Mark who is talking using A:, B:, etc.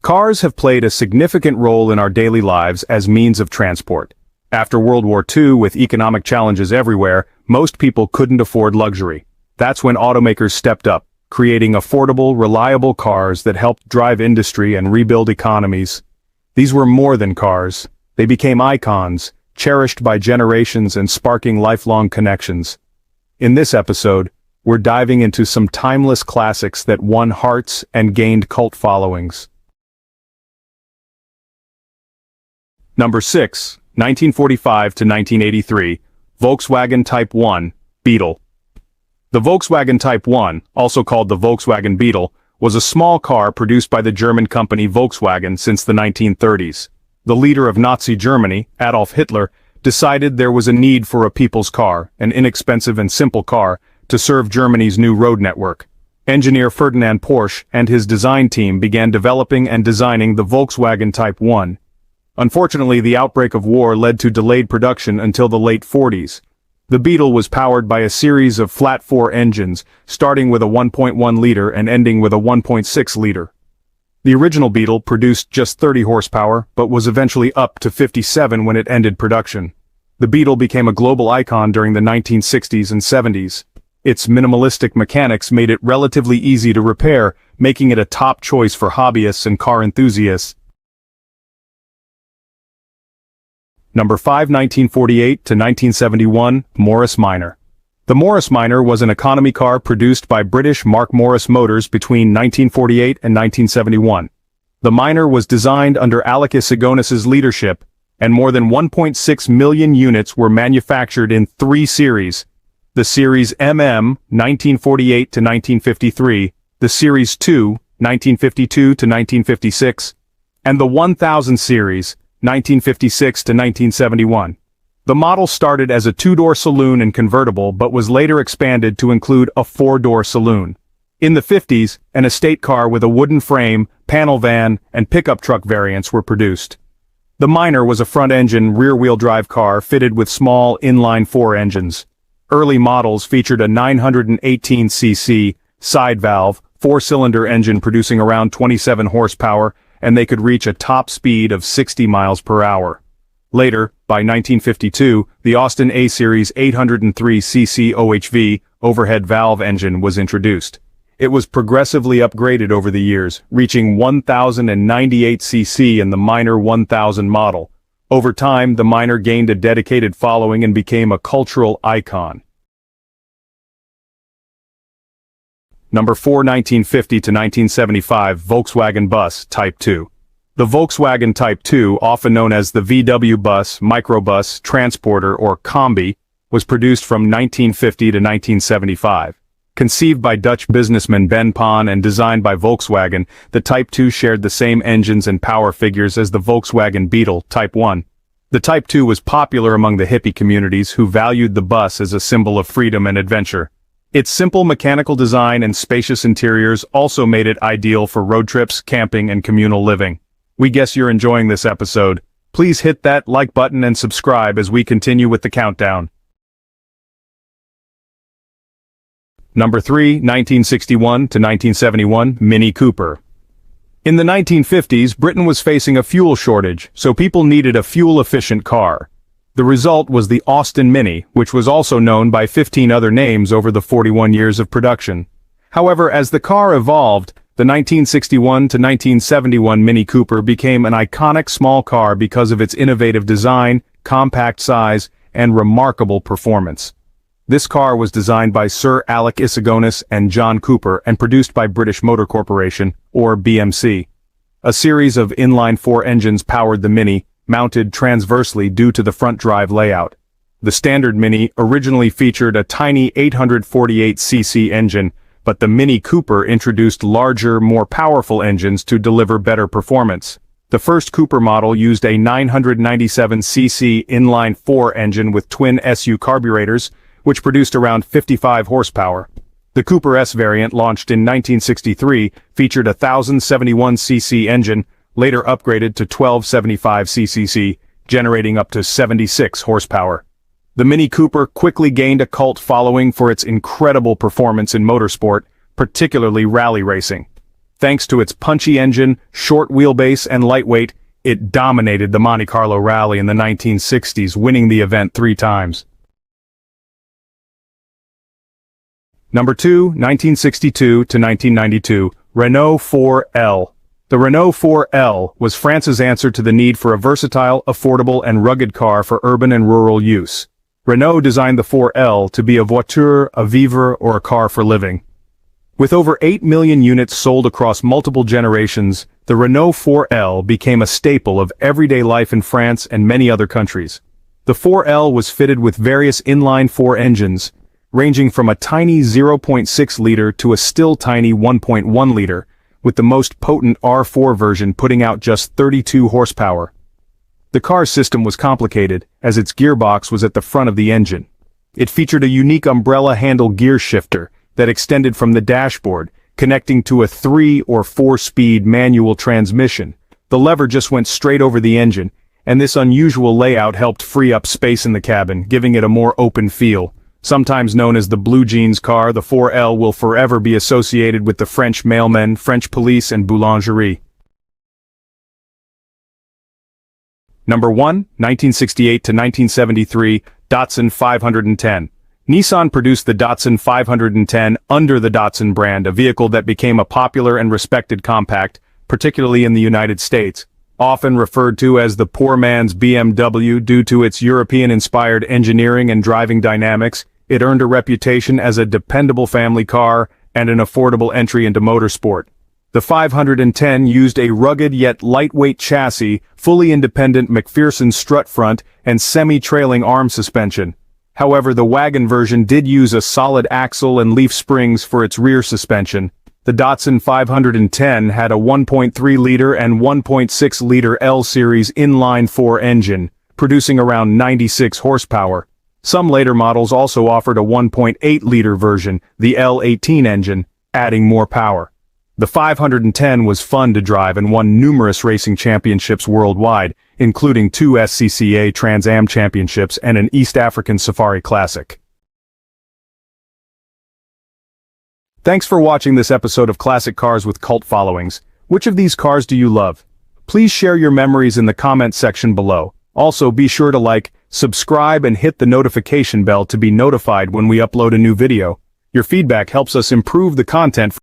A: Cars have played a significant role in our daily lives as means of transport. After World War II, with economic challenges everywhere, most people couldn't afford luxury. That's when automakers stepped up, creating affordable, reliable cars that helped drive industry and rebuild economies. These were more than cars. They became icons, cherished by generations and sparking lifelong connections. In this episode, we're diving into some timeless classics that won hearts and gained cult followings. Number 6, 1945 to 1983, Volkswagen Type 1, Beetle. The Volkswagen Type 1, also called the Volkswagen Beetle, was a small car produced by the German company Volkswagen since the 1930s. The leader of Nazi Germany, Adolf Hitler, decided there was a need for a people's car, an inexpensive and simple car, to serve Germany's new road network. Engineer Ferdinand Porsche and his design team began developing and designing the Volkswagen Type 1. Unfortunately, the outbreak of war led to delayed production until the late 40s. The Beetle was powered by a series of flat-4 engines, starting with a 1.1-liter and ending with a 1.6-liter. The original Beetle produced just 30 horsepower, but was eventually up to 57 when it ended production. The Beetle became a global icon during the 1960s and 70s. Its minimalistic mechanics made it relatively easy to repair, making it a top choice for hobbyists and car enthusiasts. Number 5, 1948 to 1971, Morris Minor. The Morris Minor was an economy car produced by British Mark Morris Motors between 1948 and 1971. The Minor was designed under Alec Isigonis's leadership, and more than 1.6 million units were manufactured in 3 series: the Series MM, 1948 to 1953, the Series 2, 1952 to 1956, and the 1000 series, 1956 to 1971. The model started as a 2-door saloon and convertible but was later expanded to include a 4-door saloon. In the 50s, an estate car with a wooden frame, panel van, and pickup truck variants were produced. The Minor was a front-engine, rear-wheel drive car fitted with small inline-4 engines. Early models featured a 918cc, side-valve, 4-cylinder engine producing around 27 horsepower, and they could reach a top speed of 60 miles per hour. Later, by 1952, the Austin A-Series 803cc OHV, overhead valve engine was introduced. It was progressively upgraded over the years, reaching 1098cc in the Minor 1000 model. Over time, the Minor gained a dedicated following and became a cultural icon. Number 4, 1950 to 1975, Volkswagen Bus Type 2. The Volkswagen Type 2, often known as the VW Bus, Microbus, Transporter, or Combi, was produced from 1950 to 1975. Conceived by Dutch businessman Ben Pon and designed by Volkswagen, the Type 2 shared the same engines and power figures as the Volkswagen Beetle Type 1. The Type 2 was popular among the hippie communities who valued the bus as a symbol of freedom and adventure. Its simple mechanical design and spacious interiors also made it ideal for road trips, camping, and communal living. We guess you're enjoying this episode. Please hit that like button and subscribe as we continue with the countdown. Number 3, 1961 to 1971, Mini Cooper. In the 1950s, Britain was facing a fuel shortage, so people needed a fuel-efficient car. The result was the Austin Mini, which was also known by 15 other names over the 41 years of production. However, as the car evolved, the 1961 to 1971 Mini Cooper became an iconic small car because of its innovative design, compact size, and remarkable performance. This car was designed by Sir Alec Isigonis and John Cooper and produced by British Motor Corporation, or BMC. A series of inline-4 engines powered the Mini, mounted transversely due to the front drive layout. The standard Mini originally featured a tiny 848cc engine, but the Mini Cooper introduced larger, more powerful engines to deliver better performance. The first Cooper model used a 997cc inline-4 engine with twin SU carburetors, which produced around 55 horsepower. The Cooper S variant, launched in 1963, featured a 1071cc engine, later upgraded to 1275cc, generating up to 76 horsepower. The Mini Cooper quickly gained a cult following for its incredible performance in motorsport, particularly rally racing. Thanks to its punchy engine, short wheelbase, and lightweight, it dominated the Monte Carlo Rally in the 1960s, winning the event 3 times. Number 2, 1962 to 1992, Renault 4L. The Renault 4L was France's answer to the need for a versatile, affordable, and rugged car for urban and rural use. Renault designed the 4L to be a voiture à vivre, or a car for living. With over 8 million units sold across multiple generations, the Renault 4L became a staple of everyday life in France and many other countries. The 4L was fitted with various inline-4 engines, ranging from a tiny 0.6-liter to a still tiny 1.1-liter, with the most potent R4 version putting out just 32 horsepower. The car's system was complicated, as its gearbox was at the front of the engine. It featured a unique umbrella handle gear shifter that extended from the dashboard, connecting to a 3- or 4-speed manual transmission. The lever just went straight over the engine, and this unusual layout helped free up space in the cabin, giving it a more open feel. Sometimes known as the blue jeans car, the 4L will forever be associated with the French mailmen, French police, and boulangerie. Number 1, 1968 to 1973, Datsun 510. Nissan produced the Datsun 510 under the Datsun brand, a vehicle that became a popular and respected compact, particularly in the United States. Often referred to as the poor man's BMW due to its European-inspired engineering and driving dynamics, it earned a reputation as a dependable family car and an affordable entry into motorsport. The 510 used a rugged yet lightweight chassis, fully independent McPherson strut front, and semi-trailing arm suspension. However, the wagon version did use a solid axle and leaf springs for its rear suspension. The Datsun 510 had a 1.3-liter and 1.6-liter L-Series inline-4 engine, producing around 96 horsepower. Some later models also offered a 1.8-liter version, the L18 engine, adding more power. The 510 was fun to drive and won numerous racing championships worldwide, including 2 SCCA Trans Am championships and an East African Safari Classic. Thanks for watching this episode of Classic Cars with Cult Followings. Which of these cars do you love? Please share your memories in the comment section below. Also, be sure to like, subscribe, and hit the notification bell to be notified when we upload a new video. Your feedback helps us improve the content